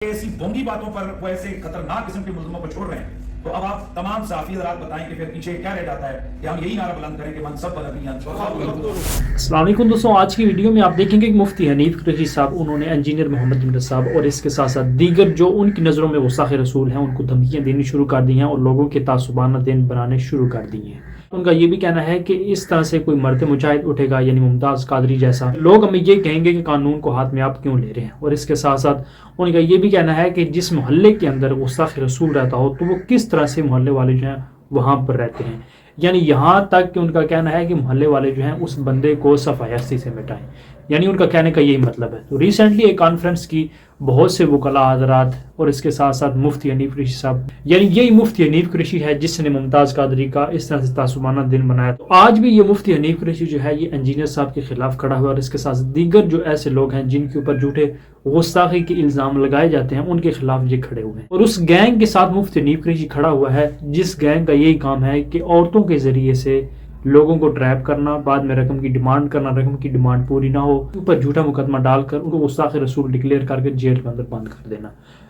ایسی ڈھونگی باتوں پر وہ ایسے خطرناک قسم کے ملزموں کو چھوڑ رہے ہیں، تو اب آپ تمام صحافی حضرات بتائیں کہ پھر پیچھے کیا رہ جاتا ہے کہ ہم یہی نعرہ بلند کریں کہ منصب بلندیاں۔ السلام علیکم دوستوں، آج کی ویڈیو میں آپ دیکھیں گے کہ مفتی حنیف قریشی صاحب انہوں نے انجینئر محمد امجد صاحب اور اس کے ساتھ ساتھ دیگر جو ان کی نظروں میں گستاخ رسول ہیں ان کو دھمکیاں دینی شروع کر دی ہیں اور لوگوں کے تعصبانہ دین بنانے شروع کر دی ہیں۔ ان کا یہ بھی کہنا ہے کہ اس طرح سے کوئی مرد مجاہد اٹھے گا یعنی ممتاز قادری جیسا، لوگ ہمیں یہ کہیں گے کہ قانون کو ہاتھ میں آپ کیوں لے رہے ہیں۔ اور اس کے ساتھ ساتھ ان کا یہ بھی کہنا ہے کہ جس محلے کے اندر گستاخ رسول رہتا ہو تو وہ کس طرح سے محلے والے جو ہیں وہاں پر رہتے ہیں، یعنی یہاں تک کہ ان کا کہنا ہے کہ محلے والے جو ہیں اس بندے کو صفحہ ہستی سے مٹائیں، یعنی ان کا کہنے کا یہی مطلب ہے۔ تو ریسنٹلی ایک کانفرنس کی بہت سے وکلاء حضرات اور اس کے ساتھ ساتھ مفتی حنیف قریشی صاحب، یعنی یہی مفتی حنیف قریشی ہے جس نے ممتاز قادری کا اس طرح سے تعصبانہ دن بنایا۔ تو آج بھی یہ مفتی حنیف قریشی جو ہے یہ انجینئر صاحب کے خلاف کھڑا ہوا اور اس کے ساتھ دیگر جو ایسے لوگ ہیں جن کے اوپر جھوٹے گستاخی کے الزام لگائے جاتے ہیں ان کے خلاف یہ کھڑے ہوئے ہیں۔ اور اس گینگ کے ساتھ مفتی حنیف قریشی کھڑا ہوا ہے جس گینگ کا یہی کام ہے کہ عورتوں کے ذریعے سے لوگوں کو ٹریپ کرنا، بعد میں رقم کی ڈیمانڈ کرنا، رقم کی ڈیمانڈ پوری نہ ہو اوپر جھوٹا مقدمہ ڈال کر ان کو گستاخ رسول ڈکلیئر کر کے جیل کے اندر بند کر دینا۔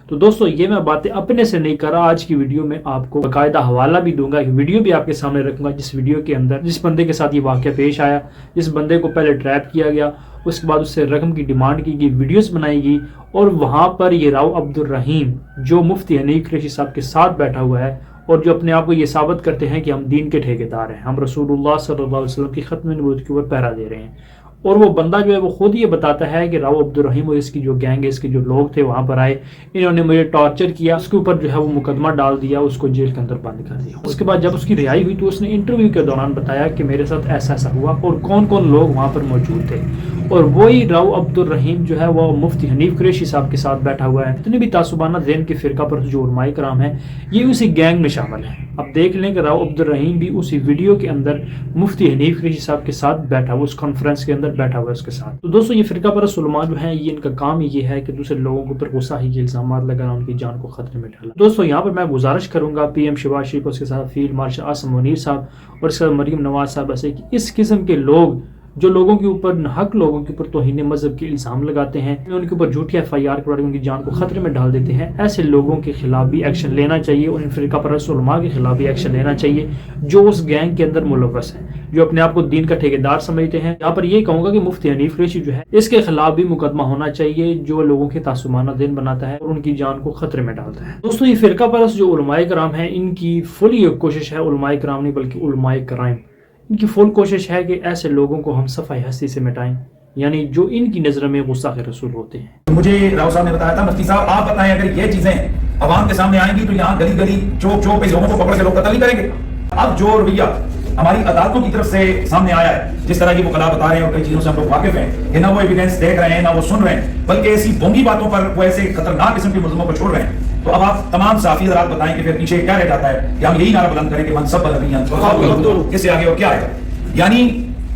تو دوستو یہ میں باتیں اپنے سے نہیں کر رہا، آج کی ویڈیو میں آپ کو باقاعدہ حوالہ بھی دوں گا، ایک ویڈیو بھی آپ کے سامنے رکھوں گا جس ویڈیو کے اندر جس بندے کے ساتھ یہ واقعہ پیش آیا، جس بندے کو پہلے ٹریپ کیا گیا، اس کے بعد اس سے رقم کی ڈیمانڈ کی گئی، ویڈیوز بنائی گئی، اور وہاں پر یہ راؤ عبد الرحیم جو مفتی حنیف قریشی صاحب کے ساتھ بیٹھا ہوا ہے اور جو اپنے آپ کو یہ ثابت کرتے ہیں کہ ہم دین کے ٹھیکیدار ہیں، ہم رسول اللہ صلی اللہ علیہ وسلم کی ختم نبوت کے اوپر پہرا دے رہے ہیں، اور وہ بندہ جو ہے وہ خود یہ بتاتا ہے کہ راؤ عبد الرحیم اور اس کی جو گینگ ہے، اس کے جو لوگ تھے وہاں پر آئے، انہوں نے مجھے ٹارچر کیا، اس کے اوپر جو ہے وہ مقدمہ ڈال دیا، اس کو جیل کے اندر بند کر دیا۔ اس کے بعد جب اس کی رہائی ہوئی تو اس نے انٹرویو کے دوران بتایا کہ میرے ساتھ ایسا ایسا ہوا اور کون کون لوگ وہاں پر موجود تھے، اور وہی راؤ عبد الرحیم جو ہے وہ مفتی حنیف قریشی صاحب کے ساتھ بیٹھا ہوا ہے۔ جتنے بھی تعصبانہ دین کے فرقہ پر جو علماء کرام ہیں یہ اسی گینگ میں شامل ہیں۔ اب دیکھ لیں کہ راؤ عبد الرحیم بھی اسی ویڈیو کے اندر مفتی حنیف قریشی صاحب کے ساتھ بیٹھا ہوا، اس کانفرنس کے اندر بیٹھا ہوا اس کے ساتھ۔ تو دوستو یہ فرقہ پرست علماء جو ہیں یہ ان کا کام یہ ہے کہ دوسرے لوگوں کے اوپر گستاخی کے الزامات لگانا، ان کی جان کو خطرے میں ڈالنا۔ دوستو یہاں پر میں گزارش کروں گا پی ایم شہباز شریف اور اس کے ساتھ فیلڈ مارشل عاصم منیر صاحب اور اس کے ساتھ مریم نواز صاحب ایسے کہ اس قسم کے لوگ جو لوگوں کے اوپر حق لوگوں کے اوپر توہین مذہب کے الزام لگاتے ہیں، ان کے اوپر جھوٹی ایف آئی آر کروا کے ان کی جان کو خطرے میں ڈال دیتے ہیں، ایسے لوگوں کے خلاف بھی ایکشن لینا چاہیے اور ان فرقہ پرست علماء کے خلاف بھی ایکشن لینا چاہیے جو اس گینگ کے اندر ملوث ہیں، جو اپنے آپ کو دین کا ٹھیکیدار سمجھتے ہیں۔ یہاں پر یہ کہوں گا کہ مفتی حنیف قریشی جو ہے اس کے خلاف بھی مقدمہ ہونا چاہیے جو لوگوں کے تعصبانہ دین بناتا ہے اور ان کی جان کو خطرے میں ڈالتا ہے۔ دوستو یہ فرقہ پرست جو علماء کرام ہیں ان کی فلی کوشش ہے، علماء کرام نہیں بلکہ علماء کرائم، ان کی فل کوشش ہے کہ ایسے لوگوں کو ہم صفحہ ہستی سے مٹائیں، یعنی جو ان کی نظر میں گستاخ رسول ہوتے ہیں۔ مجھے راؤ صاحب نے بتایا تھا مفتی صاحب آپ بتائیں اگر یہ چیزیں عوام کے سامنے آئیں گی تو یہاں گلی گلی چوک چوک پہ لوگوں کو پکڑ کے لوگ قتل نہیں کریں گے۔ اب جو رویہ ہماری عدالتوں کی طرف سے سامنے آیا ہے، جس طرح کی وکلاء بتا رہے ہیں اور کئی چیزوں سے ہم لوگ واقف ہیں کہ نہ وہ ایویڈنس دیکھ رہے ہیں نہ وہ سن رہے ہیں، بلکہ ایسی ڈھونگی باتوں پر وہ ایسے خطرناک قسم کے ملزموں کو چھوڑ رہے ہیں، تو اب آپ تمام صحافی حضرات بتائیں کہ پھر پیچھے کیا رہ جاتا ہے کہ ہم یہی نعرہ بلند کریں کہ منصب بلندیاں، اس سے آگے وہ کیا ہے؟ یعنی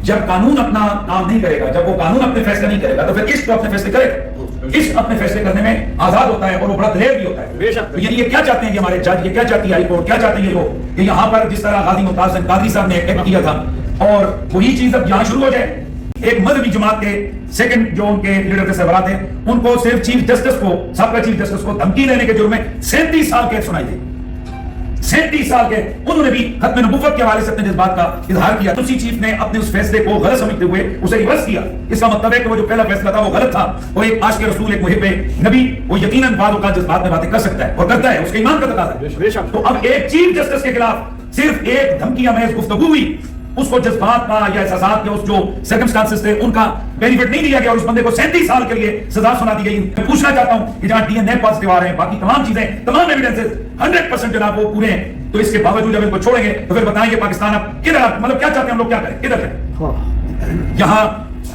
جب قانون اپنا کام نہیں کرے گا، جب وہ قانون اپنے فیصلے نہیں کرے گا تو پھر عشق اپنے فیصلے کرے گا، عشق اپنے فیصلے کرنے میں آزاد ہوتا ہے اور وہ بڑا دلیر بھی ہوتا ہے۔ یعنی یہ کیا چاہتے ہیں کہ ہمارے جج، یہ کیا چاہتی ہے ہائی کورٹ، کیا چاہتے ہیں یہ لوگ کہ یہاں پر جس طرح غازی ممتاز قادری صاحب نے ایکٹ کیا تھا اور وہی چیز اب یہاں شروع ہو جائے۔ ایک مذہبی جماعت کے سیکنڈ جو ان کے لیڈر کے سربراہ تھے ان کو صرف چیف جسٹس کو، سابقہ چیف جسٹس کو دھمکی دینے کے جرم میں 37 سال قید سنائی تھی، 37 سال کے۔ انہوں نے بھی ختم نبوت کے حوالے سے اپنے جذبات کا اظہار کیا۔ اسی چیف نے اپنے اس فیصلے کو غلط سمجھتے ہوئے اسے ریورس کیا۔ اس کا مطلب ہے کہ وہ جو پہلا فیصلہ تھا وہ غلط تھا، وہ ایک عاشق رسول، ایک محب نبی، وہ یقیناً بعض اوقات جذبات میں باتیں کر سکتا ہے اور کرتا ہے، اس کے ایمان کا تقاضا ہے۔ تو اب ایک چیف جسٹس کے خلاف صرف ایک دھمکیاں محض گفتگو ہوئی، اس کو جذبات کا یا احساسات کے اس جو سرکمسٹانسز تھے ان کا بینیفٹ نہیں دیا گیا اور اس بندے کو 37 سال کے لیے سزا سنا دی گئی۔ میں پوچھنا چاہتا ہوں کہ جہاں ڈی این اے پازیٹیو آ رہے ہیں، باقی تمام چیزیں، تمام ایویڈنسز 100% جناب وہ پورے ہیں، تو اس کے باوجود جب ان کو چھوڑیں گے تو پھر بتائیں گے پاکستان اب کدھر، مطلب کیا چاہتے ہیں ہم لوگ، کیا کریں، کدھر کریں؟ یہاں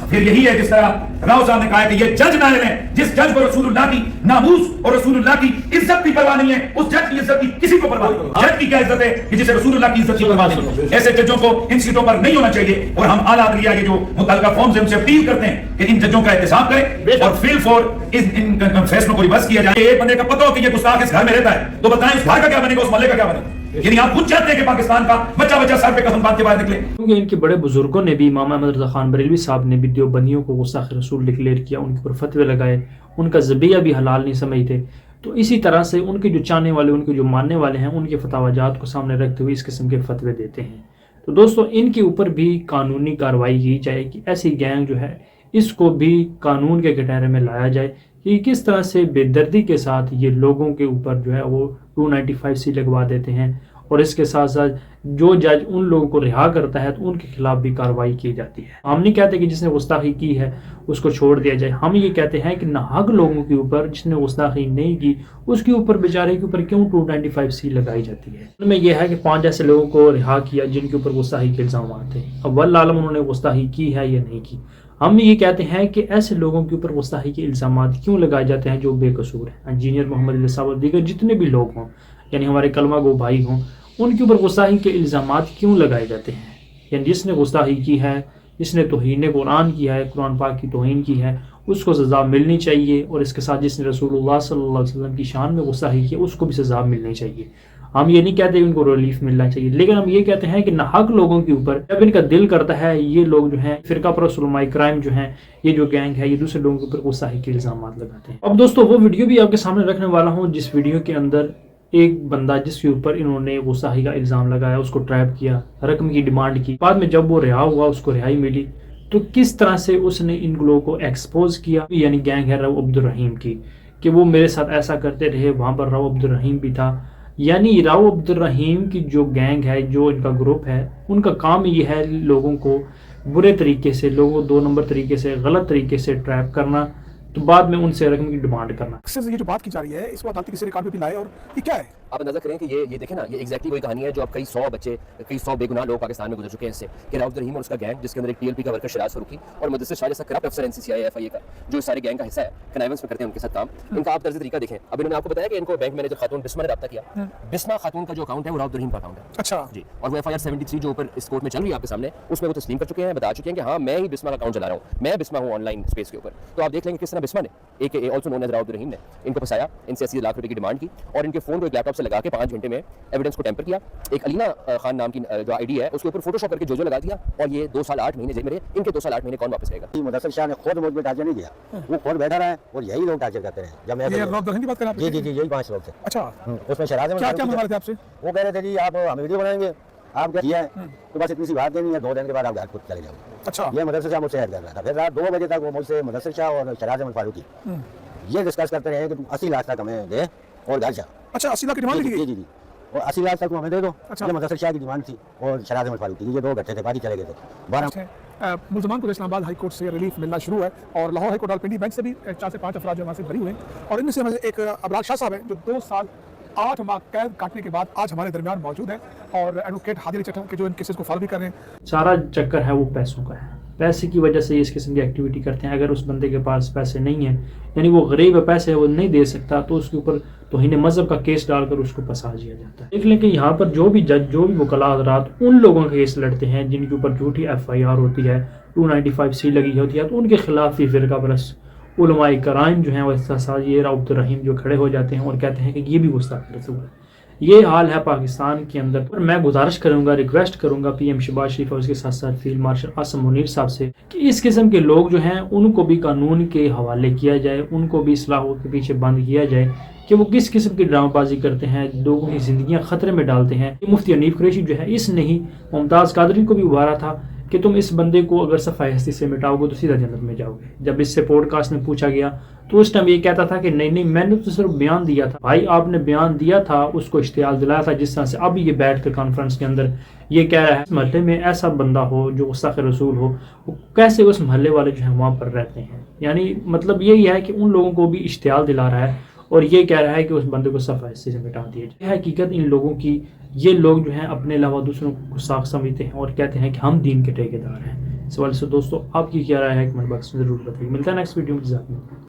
پھر یہی ہے جس طرح راؤ صاحب نے کہا کہ یہ جج نہ لیں، جس جج کو رسول اللہ کی ناموس اور رسول اللہ کی عزت کی پرواہ نہیں ہے، اس جج کی عزت کی کسی کو پرواہ نہیں۔ جج کی کیا عزت ہے کہ جسے رسول اللہ کی عزت کی پرواہ نہیں ہے؟ ایسے ججوں کو ان سیٹوں پر نہیں ہونا چاہیے، اور ہم اعلیٰ عدلیہ کے جو متعلقہ فارمز ہیں ان سے اپیل کرتے ہیں کہ ان ججوں کا احتساب کریں اور فیل فور ان فیصلوں کو ریورس کیا جائے۔ ایک بندے کا پتہ ہو کہ یہ گستاخ اس گھر میں رہتا ہے تو بتائیں اس گھر کا کیا بنے گا، اس محلے کا کیا بنے گا؟ یعنی آپ خود چاہتے ہیں کہ پاکستان کا بچہ بچہ سر پہ قسم باندھ کے باہر نکلے؟ کیونکہ ان کے بڑے بزرگوں نے بھی، امام احمد رضا خان بریلوی صاحب نے بھی دیوبندیوں کو گستاخ رسول ڈکلیئر کیا، ان کے اوپر فتوے لگائے، ان کا ذبیحہ بھی حلال نہیں سمجھتے۔ تو اسی طرح سے ان کے جو چاہنے والے، ان کے جو ماننے والے ہیں، ان کے فتویٰ جات کو سامنے رکھتے ہوئے اس قسم کے فتوے دیتے ہیں۔ تو دوستو ان کے اوپر بھی قانونی کارروائی کی جائے کہ ایسی گینگ جو ہے اس کو بھی قانون کے گٹھارے میں لایا جائے کہ کس طرح سے بے دردی کے ساتھ یہ لوگوں کے اوپر جو ہے وہ 295C لگوا دیتے ہیں، اور اس کے ساتھ ساتھ جو جج ان لوگوں کو رہا کرتا ہے تو ان کے خلاف بھی کارروائی کی جاتی ہے۔ ہم نہیں کہتے کہ جس نے گستاخی کی ہے اس کو چھوڑ دیا جائے، ہم یہ کہتے ہیں کہ ناحق لوگوں کے اوپر، جس نے گستاخی نہیں کی اس کے اوپر، بیچارے کے اوپر کیوں 295C لگائی جاتی ہے۔ ان میں یہ ہے کہ 5 ایسے لوگوں کو رہا کیا جن کے اوپر گستاخی کے الزامات ہیں۔ اب والعالم انہوں نے گستاخی کی ہے یا نہیں کی۔ ہم یہ کہتے ہیں کہ ایسے لوگوں کے اوپر گستاخی کے الزامات کیوں لگائے جاتے ہیں جو بے قصور ہیں۔ انجینئر محمد علی صاحب اور دیگر جتنے بھی لوگ ہوں، یعنی ہمارے کلمہ گو بھائی ہوں، ان کے اوپر گستاخی کے الزامات کیوں لگائے جاتے ہیں؟ یعنی جس نے گستاخی کی ہے، جس نے توہین قرآن کی ہے، قرآن پاک کی توہین کی ہے، اس کو سزا ملنی چاہیے، اور اس کے ساتھ جس نے رسول اللہ صلی اللہ علیہ وسلم کی شان میں گستاخی کی اس کو بھی سزا ملنی چاہیے۔ ہم یہ نہیں کہتے ان کو ریلیف ملنا چاہیے، لیکن ہم یہ کہتے ہیں کہ ناحق لوگوں کے اوپر جب ان کا دل کرتا ہے، یہ لوگ جو ہیں فرقہ پرست علماء کرائم جو ہیں، یہ جو گینگ ہے، یہ دوسرے لوگوں کے اوپر گستاخی کے الزامات لگاتے ہیں۔ اب دوستو وہ ویڈیو بھی آپ کے سامنے رکھنے والا ہوں جس ویڈیو کے اندر ایک بندہ جس کے اوپر انہوں نے گستاخی کا الزام لگایا، اس کو ٹریپ کیا، رقم کی ڈیمانڈ کی، بعد میں جب وہ رہا ہوا، اس کو رہائی ملی، تو کس طرح سے اس نے ان لوگوں کو ایکسپوز کیا، یعنی گینگ ہے رو عبد الرحیم کی، کہ وہ میرے ساتھ ایسا کرتے رہے، وہاں پر رو عبد الرحیم بھی تھا۔ یعنی رو عبد الرحیم کی جو گینگ ہے، جو ان کا گروپ ہے، ان کا کام یہ ہے لوگوں کو برے طریقے سے، لوگوں 2 نمبر طریقے سے، غلط طریقے سے ٹریپ کرنا، تو بعد میں ان سے رقم کی ڈیمانڈ کرنا۔ اکثر یہ جو بات کی جا رہی ہے اس کو عدالتی کسی ریکارڈ پہ بھی لائے، اور یہ کیا ہے؟ آپ اندازہ کریں کہ یہ دیکھیں نا، یہ ایگزیکٹلی وہی کہانی ہے جو اب کئی 100 بچے، کئی 100 بے گناہ لوگ پاکستان میں گزر چکے ہیں اس سے، کہ راؤ عبد الرحیم اور اس کا گینگ، جس کے اندر ایک TLP کا ورکر شراز فاروقی اور مدثر شاہ جیسا کرپٹ افسر NCCI FIA کا، جو اس سارے گینگ کا حصہ ہے، کنائونس میں کرتے ہیں ان کے ساتھ کام۔ ان کا آپ طرز طریقہ دیکھیں، اب انہوں نے آپ کو بتایا کہ ان کو بینک مینیجر خاتون بسمہ نے رابطہ کیا۔ بسمہ خاتون کا جو اکاؤنٹ ہے وہ راؤ عبد الرحیم کا اکاؤنٹ ہے۔ اچھا جی، اور وہ FIR 73 جو اوپر اس کورٹ میں چل رہی ہے آپ کے سامنے، اس میں وہ تسلیم کر چکے ہیں، بتا چکے ہیں کہ ہاں میں ہی بسمہ کا اکاؤنٹ چلا رہا ہوں، میں بسمہ ہوں آن لائن اسپیس کے اوپر۔ تو آپ دیکھ لیں گے کس طرح بسمہ نے AKA also known as Rao عبد الرحیم نے ان کو پھنسایا، ان سے 80 لاکھ روپے کی ڈیمانڈ کی، اور ان کے فون کو ایک لیپ ٹاپ سے لگا کے 5 گھنٹے میں ایویڈنس کو ٹیمپر کیا۔ ایک علینا خان نام کی جو ID ہے اس کے اوپر فوٹو شاپ کر کے جو لگا دیا، اور یہ 2 سال 8 مہینے جیل میں رہے۔ ان کے 2 سال 8 مہینے کون واپس کرے گا؟ مدثر شاہ نے خود مجھ پہ ٹارچر نہیں کیا، وہ خود بیٹھا رہا ہے اور یہی لوگ ٹارچر کرتے رہے۔ جب میں یہ راؤ عبد الرحیم کی بات کر رہے ہیں؟ جی یہی 5 لوگ تھے۔ اچھا، اس میں شراز کیا کیا منگوا رہے تھے آپ سے؟ وہ کہہ رہے تھے جی آپ ہم ویڈیو بنائیں گے، آپ کیا ہے تو بس اتنی سی بات دینی ہے، 2 دن کے بعد آپ گھر خود چلے جاؤ۔ اچھا، یہ مدثر شاہ مجھ سے ہیڈ کر رہا تھا۔ پھر رات 2 بجے تک وہ مجھ سے مدثر شاہ اور شراز احمد فاروقی یہ ڈسکس کرتے رہے کہ تم 80 لاکھ تک ہمیں دے اور گھر جا۔ اچھا 80 لاکھ کی ڈیمانڈ کی جی گئی؟ جی جی، اور 80 لاکھ تک تو ہمیں دے دو۔ اچھا۔ یہ مدثر شاہ کی ڈیمانڈ تھی اور شراز احمد فاروقی کی، یہ 2 گھٹے تھے، باقی چلے گئے تھے 12۔ ملزمان کو اسلام آباد ہائی کورٹ سے ریلیف ملنا شروع ہے، اور Lahore high court Rawalpindi bench سے بھی 4 سے 5 افراد جو وہاں سے بری ہوئے ہیں، اور ان میں سے ایک ابرار شاہ صاحب ہیں جو 2 سال 8 ماہ قید کاٹنے کے بعد آج ہمارے درمیان موجود ہیں، اور ایڈوکیٹ ہادی علی چٹھن کے جو ان کیسز کو فالو بھی کر رہے ہیں۔ سارا چکر ہے وہ پیسوں کا ہے، پیسے کی وجہ سے اس قسم کی ایکٹیویٹی کرتے ہیں۔ اگر اس بندے کے پاس پیسے نہیں ہیں، یعنی وہ غریب ہے، پیسے وہ نہیں دے سکتا، تو اس کے اوپر توہین مذہب کا کیس ڈال کر اس کو پھنسا دیا جاتا ہے۔ دیکھ لیں کہ یہاں پر جو بھی جج، جو بھی وکلاء حضرات ان لوگوں کے کیس لڑتے ہیں جن کے اوپر جھوٹی FIR ہوتی ہے، 295C لگی ہوتی ہے، تو ان کے خلاف بھی فرقہ پرست علماء کرائم جو ہیں وہ احساسات، یہ راؤ عبد الرحیم جو کھڑے ہو جاتے ہیں اور کہتے ہیں کہ یہ بھی گستاخی رسول ہے۔ یہ حال ہے پاکستان کے اندر۔ اور میں گزارش کروں گا، ریکویسٹ کروں گا PM شہباز شریف اور اس کے ساتھ ساتھ فیلڈ مارشل عاصم منیر صاحب سے کہ اس قسم کے لوگ جو ہیں ان کو بھی قانون کے حوالے کیا جائے، ان کو بھی اصلاحوں کے پیچھے بند کیا جائے کہ وہ کس قسم کی ڈرامہ بازی کرتے ہیں، لوگوں کی زندگیاں خطرے میں ڈالتے ہیں۔ مفتی حنیف قریشی جو ہے، اس نے ہی ممتاز قادری کو بھی ابھارا تھا کہ تم اس بندے کو اگر صفحہ ہستی سے مٹاؤ گے تو سیدھا جنت میں جاؤ گے۔ جب اس سے پوڈ کاسٹ میں پوچھا گیا تو اس ٹائم یہ کہتا تھا کہ نہیں میں نے تو صرف بیان دیا تھا۔ بھائی آپ نے بیان دیا تھا، اس کو اشتعال دلایا تھا، جس طرح سے اب یہ بیٹھ کر کانفرنس کے اندر یہ کہہ رہا ہے اس محلے میں ایسا بندہ ہو جو گستاخ رسول ہو، وہ کیسے اس محلے والے جو ہیں وہاں پر رہتے ہیں۔ یعنی مطلب یہی ہے کہ ان لوگوں کو بھی اشتعال دلا رہا ہے اور یہ کہہ رہا ہے کہ اس بندے کو صفحہ ہستی سے مٹا دیا جائے۔ یہ حقیقت ان لوگوں کی، یہ لوگ جو ہیں اپنے علاوہ دوسروں کو گستاخ سمجھتے ہیں اور کہتے ہیں کہ ہم دین کے ٹھیکیدار ہیں۔ اس حوالے سے دوستو آپ کی کیا رائے ہے کمنٹ باکس میں ضرور بتائیے۔ ملتا ہے نیکسٹ ویڈیو میں۔